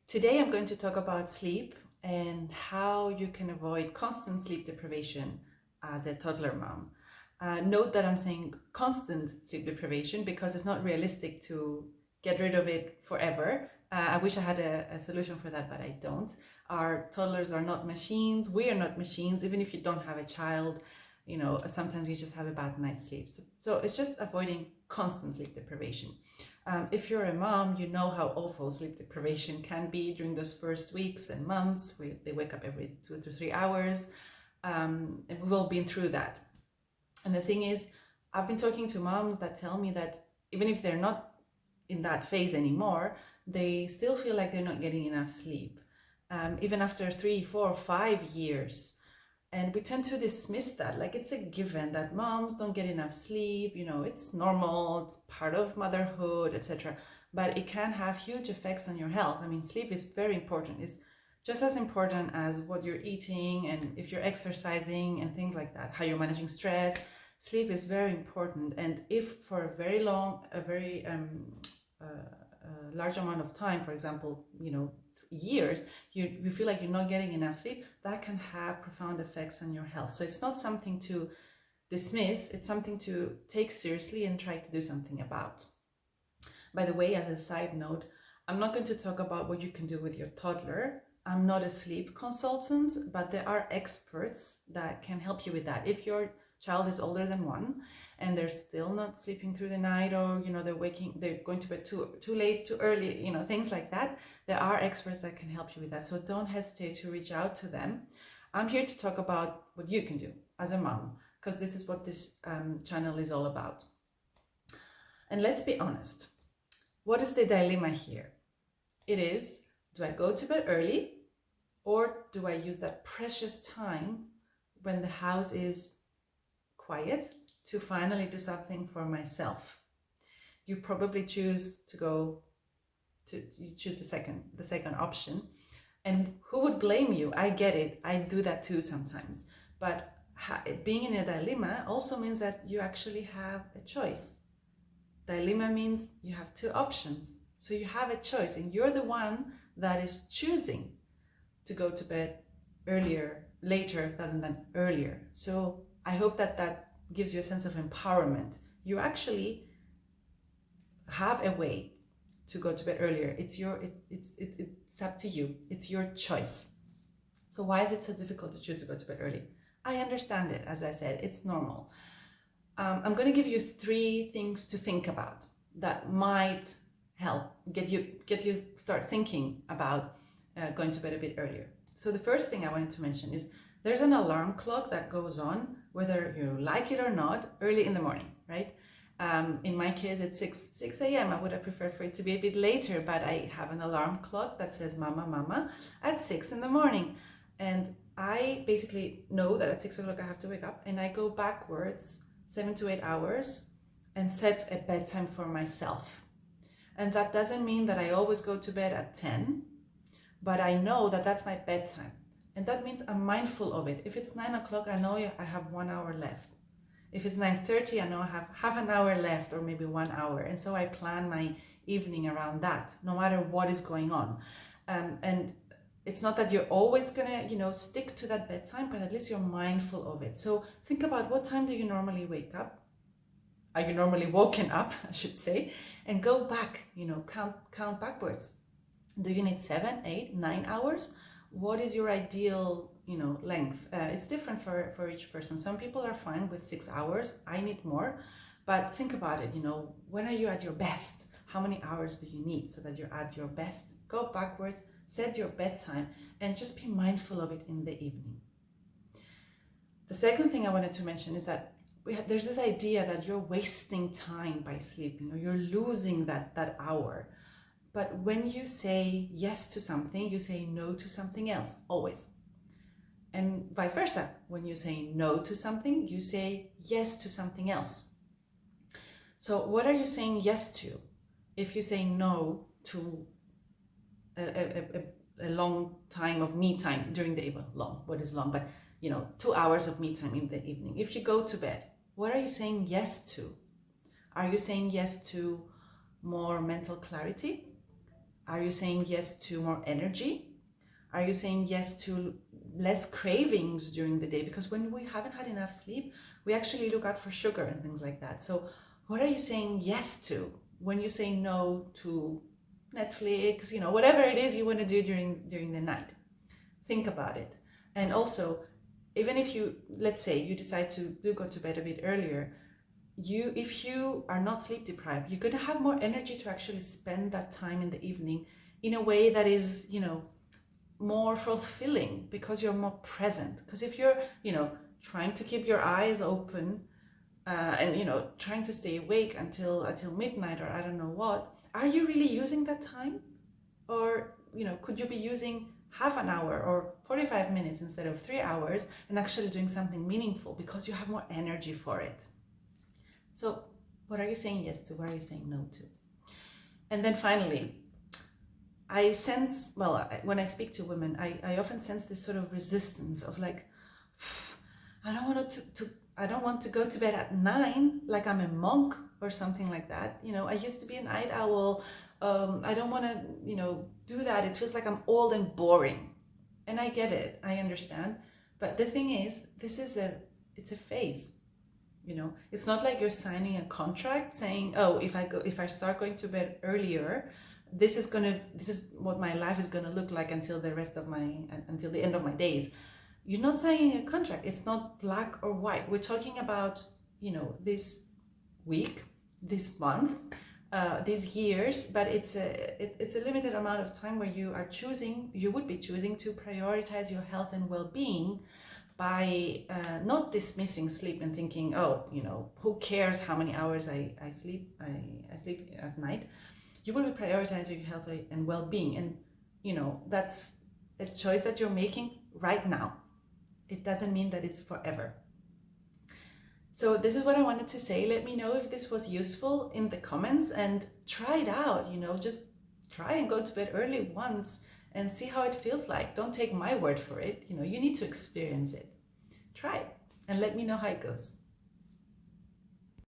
Today I'm going to talk about sleep and how you can avoid constant sleep deprivation as a toddler mom. Note that I'm saying constant sleep deprivation because it's not realistic to get rid of it forever. I wish I had a solution for that, but I don't. Our toddlers are not machines. We are not machines. Even if you don't have a child, sometimes you just have a bad night's sleep. So it's just avoiding constant sleep deprivation. If you're a mom, you know how awful sleep deprivation can be during those first weeks and months. They wake up every 2 to 3 hours. And we've all been through that. And the thing is, I've been talking to moms that tell me that even if they're not in that phase anymore, they still feel like they're not getting enough sleep, even after 3, 4, 5 years. And we tend to dismiss that, like it's a given that moms don't get enough sleep, it's normal, it's part of motherhood, etc. But it can have huge effects on your health. I mean, sleep is very important. It's just as important as what you're eating and if you're exercising and things like that, how you're managing stress. Sleep is very important. And if for a very large amount of time, for example, years, you feel like you're not getting enough sleep, that can have profound effects on your health. So it's not something to dismiss, it's something to take seriously and try to do something about. By the way, as a side note, I'm not going to talk about what you can do with your toddler. I'm not a sleep consultant, but there are experts that can help you with that. If your child is older than 1 and they're still not sleeping through the night, or they're going to bed too late, too early, things like that, there are experts that can help you with that. So don't hesitate to reach out to them. I'm here to talk about what you can do as a mom, because this is what this channel is all about. And let's be honest, what is the dilemma here? It is, do I go to bed early, or do I use that precious time when the house is quiet to finally do something for myself? You probably choose the second option. And who would blame you? I get it. I do that too sometimes. But being in a dilemma also means that you actually have a choice. Dilemma means you have 2 options. So you have a choice, and you're the one that is choosing to go to bed later rather than earlier. So I hope that gives you a sense of empowerment. You actually have a way to go to bed earlier. It's up to you. It's your choice. So why is it so difficult to choose to go to bed early? I understand it. As I said, it's normal. I'm going to give you 3 things to think about that might help get you start thinking about going to bed a bit earlier. So the first thing I wanted to mention is there's an alarm clock that goes on, whether you like it or not, early in the morning, right? In my case, it's 6 a.m. I would have preferred for it to be a bit later, but I have an alarm clock that says mama, mama at 6 in the morning. And I basically know that at 6 o'clock I have to wake up, and I go backwards 7 to 8 hours and set a bedtime for myself. And that doesn't mean that I always go to bed at 10, but I know that that's my bedtime. And that means I'm mindful of it. If it's 9 o'clock, I know I have 1 hour left. If it's 9:30, I know I have half an hour left, or maybe 1 hour. And so I plan my evening around that, no matter what is going on. And it's not that you're always gonna, stick to that bedtime, but at least you're mindful of it. So think about, what time do you normally wake up? Are you normally woken up, I should say? And go back, count backwards. Do you need 7, 8, 9 hours? What is your ideal, length? It's different for each person. Some people are fine with 6 hours. I need more. But think about it, when are you at your best? How many hours do you need so that you're at your best? Go backwards, set your bedtime, and just be mindful of it in the evening. The second thing I wanted to mention is that there's this idea that you're wasting time by sleeping, or you're losing that hour. But when you say yes to something, you say no to something else, always. And vice versa. When you say no to something, you say yes to something else. So what are you saying yes to? If you say no to a long time of me time during the evening, what is long, but 2 hours of me time in the evening. If you go to bed, what are you saying yes to? Are you saying yes to more mental clarity? Are you saying yes to more energy? Are you saying yes to less cravings during the day? Because when we haven't had enough sleep, we actually look out for sugar and things like that. So what are you saying yes to when you say no to Netflix, whatever it is you want to do during the night? Think about it. And also, even if you, let's say you decide to do go to bed a bit earlier, if you are not sleep deprived, you're going to have more energy to actually spend that time in the evening in a way that is, more fulfilling, because you're more present. Because if you're, trying to keep your eyes open, and trying to stay awake until midnight, or I don't know what, are you really using that time? Or could you be using half an hour or 45 minutes instead of 3 hours, and actually doing something meaningful because you have more energy for it? So what are you saying yes to? What are you saying no to? And then finally, I sense, when I speak to women, I often sense this sort of resistance of like, I don't want to go to bed at 9 like I'm a monk or something like that. I used to be a night owl. I don't want to, do that. It feels like I'm old and boring. And I get it. I understand. But the thing is, it's a phase. It's not like you're signing a contract saying, oh, if I start going to bed earlier, this is what my life is gonna look like until the end of my days. You're not signing a contract. It's not black or white. We're talking about, this week, this month, these years, but it's a limited amount of time where you would be choosing to prioritize your health and well-being by not dismissing sleep and thinking, oh, who cares how many hours I sleep at night. You will be prioritizing your health and well-being, and that's a choice that you're making right now. It doesn't mean that it's forever. So this is what I wanted to say. Let me know if this was useful in the comments, and try it out. Just try and go to bed early once and see how it feels like. Don't take my word for it. You need to experience it. Try it and let me know how it goes.